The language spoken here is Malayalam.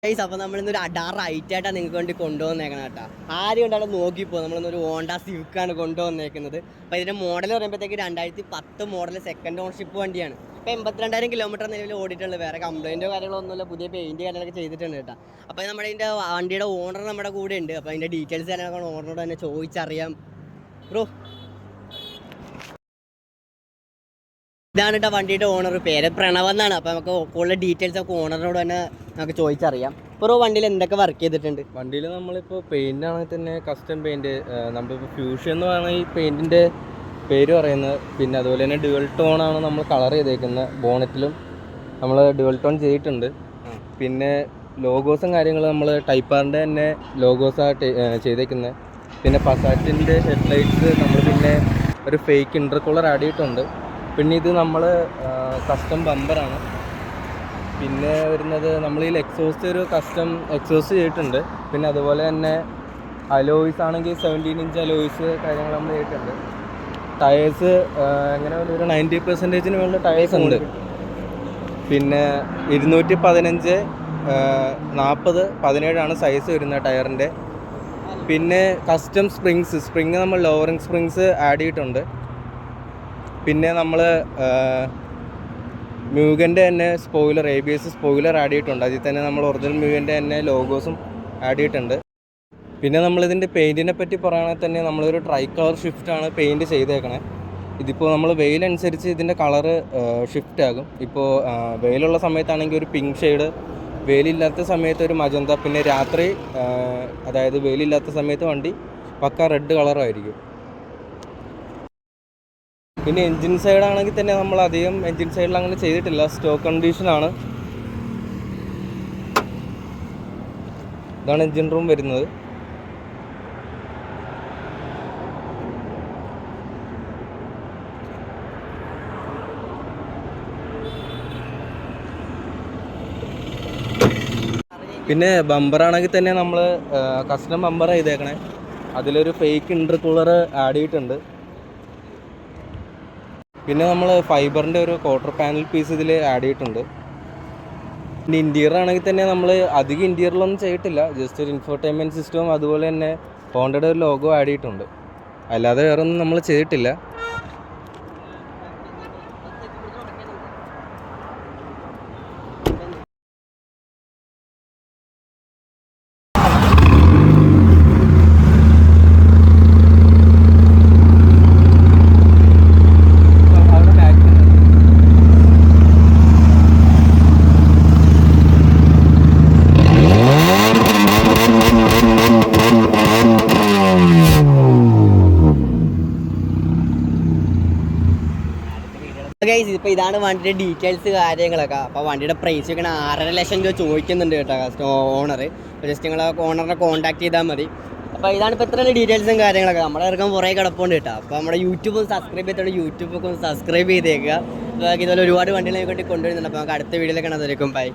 ഗൈസ് അപ്പോൾ നമ്മളിന്നൊരു റൈറ്റായിട്ടാണ് നിങ്ങൾക്ക് വേണ്ടി കൊണ്ടുവന്നേക്കണം കേട്ടോ. ആരും കൊണ്ടാണ് നോക്കിപ്പോ നമ്മളൊന്നൊരു ഹോണ്ട സിവിക്കാണ് കൊണ്ടുവന്നേക്കുന്നത്. അപ്പോൾ ഇതിൻ്റെ മോഡൽ പറയുമ്പോഴത്തേക്ക് 2010 മോഡൽ സെക്കൻഡ് ഓണർഷിപ്പ് വണ്ടിയാണ്. ഇപ്പോൾ 82,000 കിലോമീറ്റർ നിലവിൽ ഓടിയിട്ടുള്ളത്. വേറെ കംപ്ലൈൻറ്റോ കാര്യങ്ങളൊന്നുമില്ല. പുതിയ പെയിൻറ്റ് കാര്യങ്ങളൊക്കെ ചെയ്തിട്ടുണ്ട് കേട്ടോ. അപ്പോൾ നമ്മുടെ ഇതിൻ്റെ വണ്ടിയുടെ ഓണർ നമ്മുടെ കൂടെ ഉണ്ട്. അപ്പോൾ അതിൻ്റെ ഡീറ്റെയിൽസ് കാര്യങ്ങളൊക്കെ ഓണറോട് തന്നെ ചോദിച്ചറിയാം. ബ്രോ, ഇതാണ് കേട്ടോ വണ്ടിയുടെ ഓണർ. പേര് പ്രണവ് എന്നാണ്. അപ്പോൾ നമുക്ക് കൂടുതൽ ഡീറ്റെയിൽസ് ഒക്കെ ഓണറിനോട് തന്നെ നമുക്ക് ചോദിച്ചറിയാം. ഇപ്പോൾ വണ്ടിയിൽ എന്തൊക്കെ വർക്ക് ചെയ്തിട്ടുണ്ട്? വണ്ടിയിൽ നമ്മളിപ്പോൾ പെയിൻ്റ് ആണെങ്കിൽ തന്നെ കസ്റ്റം പെയിൻറ്റ്, നമ്മളിപ്പോൾ ഫ്യൂഷൻ എന്ന് പറയുന്ന ഈ പെയിൻറ്റിൻ്റെ പേര് പറയുന്നത്. പിന്നെ അതുപോലെ തന്നെ ഡ്യുവൽ ടോണാണ് നമ്മൾ കളർ ചെയ്തേക്കുന്നത്. ബോണറ്റിലും നമ്മൾ ഡ്യുവൽ ടോൺ ചെയ്തിട്ടുണ്ട്. പിന്നെ ലോഗോസും കാര്യങ്ങളും നമ്മൾ ടൈപ്പാറിൻ്റെ തന്നെ ലോഗോസാണ് ചെയ്തേക്കുന്നത്. പിന്നെ പസാറ്റിൻ്റെ ഹെഡ്ലൈറ്റ്സ് നമ്മൾ പിന്നെ ഒരു ഫേക്ക് ഇൻ്റർകൂളർ ആഡ് ചെയ്തിട്ടുണ്ട്. പിന്നെ ഇത് നമ്മൾ കസ്റ്റം ബമ്പറാണ്. പിന്നെ വരുന്നത് നമ്മൾ ഈ എക്സോസ്റ്റ് ഒരു കസ്റ്റം എക്സോസ്റ്റ് ചെയ്തിട്ടുണ്ട്. പിന്നെ അതുപോലെ തന്നെ അലോയ്സ് ആണെങ്കിൽ 17 ഇഞ്ച് അലോയ്സ് കാര്യങ്ങൾ നമ്മൾ ചെയ്തിട്ടുണ്ട്. ടയേഴ്സ് എങ്ങനെ ഒരു 90% മുകളിൽ ടയേഴ്സ് ഉണ്ട്. പിന്നെ 215, 40, 17 സൈസ് വരുന്ന ടയറിൻ്റെ. പിന്നെ കസ്റ്റം സ്പ്രിങ് നമ്മൾ ലോവറിങ് സ്പ്രിങ്സ് ആഡ് ചെയ്തിട്ടുണ്ട്. പിന്നെ നമ്മൾ മ്യൂഗൻ്റെ തന്നെ സ്പോയിലർ, ABS സ്പോയിലർ ആഡ് ചെയ്തിട്ടുണ്ട്. അതിൽ തന്നെ നമ്മൾ ഒറിജിനൽ മ്യൂഗൻ്റെ തന്നെ ലോഗോസും ആഡ് ചെയ്തിട്ടുണ്ട്. പിന്നെ നമ്മളിതിൻ്റെ പെയിൻറ്റിനെ പറ്റി പറയുകയാണെങ്കിൽ തന്നെ നമ്മളൊരു ട്രൈ കളർ ഷിഫ്റ്റാണ് പെയിൻറ്റ് ചെയ്തേക്കണേ. ഇതിപ്പോൾ നമ്മൾ വെയിലനുസരിച്ച് ഇതിൻ്റെ കളറ് ഷിഫ്റ്റ് ആകും. ഇപ്പോൾ വെയിലുള്ള സമയത്താണെങ്കിൽ ഒരു പിങ്ക് ഷെയ്ഡ്, വെയിലില്ലാത്ത സമയത്ത് ഒരു മജന്ത, പിന്നെ രാത്രി അതായത് വെയിലില്ലാത്ത സമയത്ത് വണ്ടി പക്ക റെഡ് കളറായിരിക്കും. പിന്നെ എൻജിൻ സൈഡ് ആണെങ്കിൽ തന്നെ നമ്മൾ അധികം എൻജിൻ സൈഡിൽ അങ്ങനെ ചെയ്തിട്ടില്ല. സ്റ്റോക്ക് കണ്ടീഷനാണ്. ഇതാണ് എൻജിൻ റൂം വരുന്നത്. പിന്നെ ബമ്പറാണെങ്കിൽ തന്നെ നമ്മൾ കസ്റ്റം ബമ്പർ ചെയ്തേക്കണേ. അതിലൊരു ഫേക്ക് ഇൻ്റർകൂളർ ആഡ് ചെയ്തിട്ടുണ്ട്. പിന്നെ നമ്മൾ ഫൈബറിൻ്റെ ഒരു ക്വാർട്ടർ പാനൽ പീസ് ഇതിൽ ആഡ് ചെയ്തിട്ടുണ്ട്. പിന്നെ ഇൻറ്റീരിയർ ആണെങ്കിൽ തന്നെ നമ്മൾ അധികം ഇൻറ്റീരിയറിലൊന്നും ചെയ്തിട്ടില്ല. ജസ്റ്റ് ഒരു ഇൻഫോർടൈൻമെൻറ്റ് സിസ്റ്റവും അതുപോലെ തന്നെ ഹോണ്ടയുടെ ഒരു ലോഗോ ആഡ് ചെയ്തിട്ടുണ്ട്. അല്ലാതെ വേറെ ഒന്നും നമ്മൾ ചെയ്തിട്ടില്ല. ഗൈസ്, ഇപ്പോൾ ഇതാണ് വണ്ടിയുടെ ഡീറ്റെയിൽസ് കാര്യങ്ങളൊക്കെ. അപ്പോൾ വണ്ടിയുടെ പ്രൈസ് ഒക്കെ 6.5 ലക്ഷം രൂപ ചോദിക്കുന്നുണ്ട് കേട്ടോ ഓണർ. അപ്പോൾ ജസ്റ്റ് നിങ്ങൾ ഓണറിനെ കോൺടാക്ട് ചെയ്താൽ മതി. അപ്പോൾ ഇതാണ് ഇപ്പോൾ ഇത്രയും ഡീറ്റെയിൽസും കാര്യങ്ങളൊക്കെ. നമ്മുടെ ഇറക്കാൻ കുറേ കിടപ്പുണ്ട് കേട്ടോ. അപ്പോൾ നമ്മുടെ യൂട്യൂബ് സബ്സ്ക്രൈബ് ചെയ്തോണ്ട് യൂട്യൂബൊക്കെ ഒന്ന് സബ്സ്ക്രൈബ് ചെയ്തേക്കുക. ഇതുപോലെ ഒരുപാട് വണ്ടികളെ കൊണ്ട് കൊണ്ടുവരുന്നുണ്ട്. അപ്പോൾ നമുക്ക് അടുത്ത വീഡിയോയിലേക്ക് കാണാൻ. ബൈ.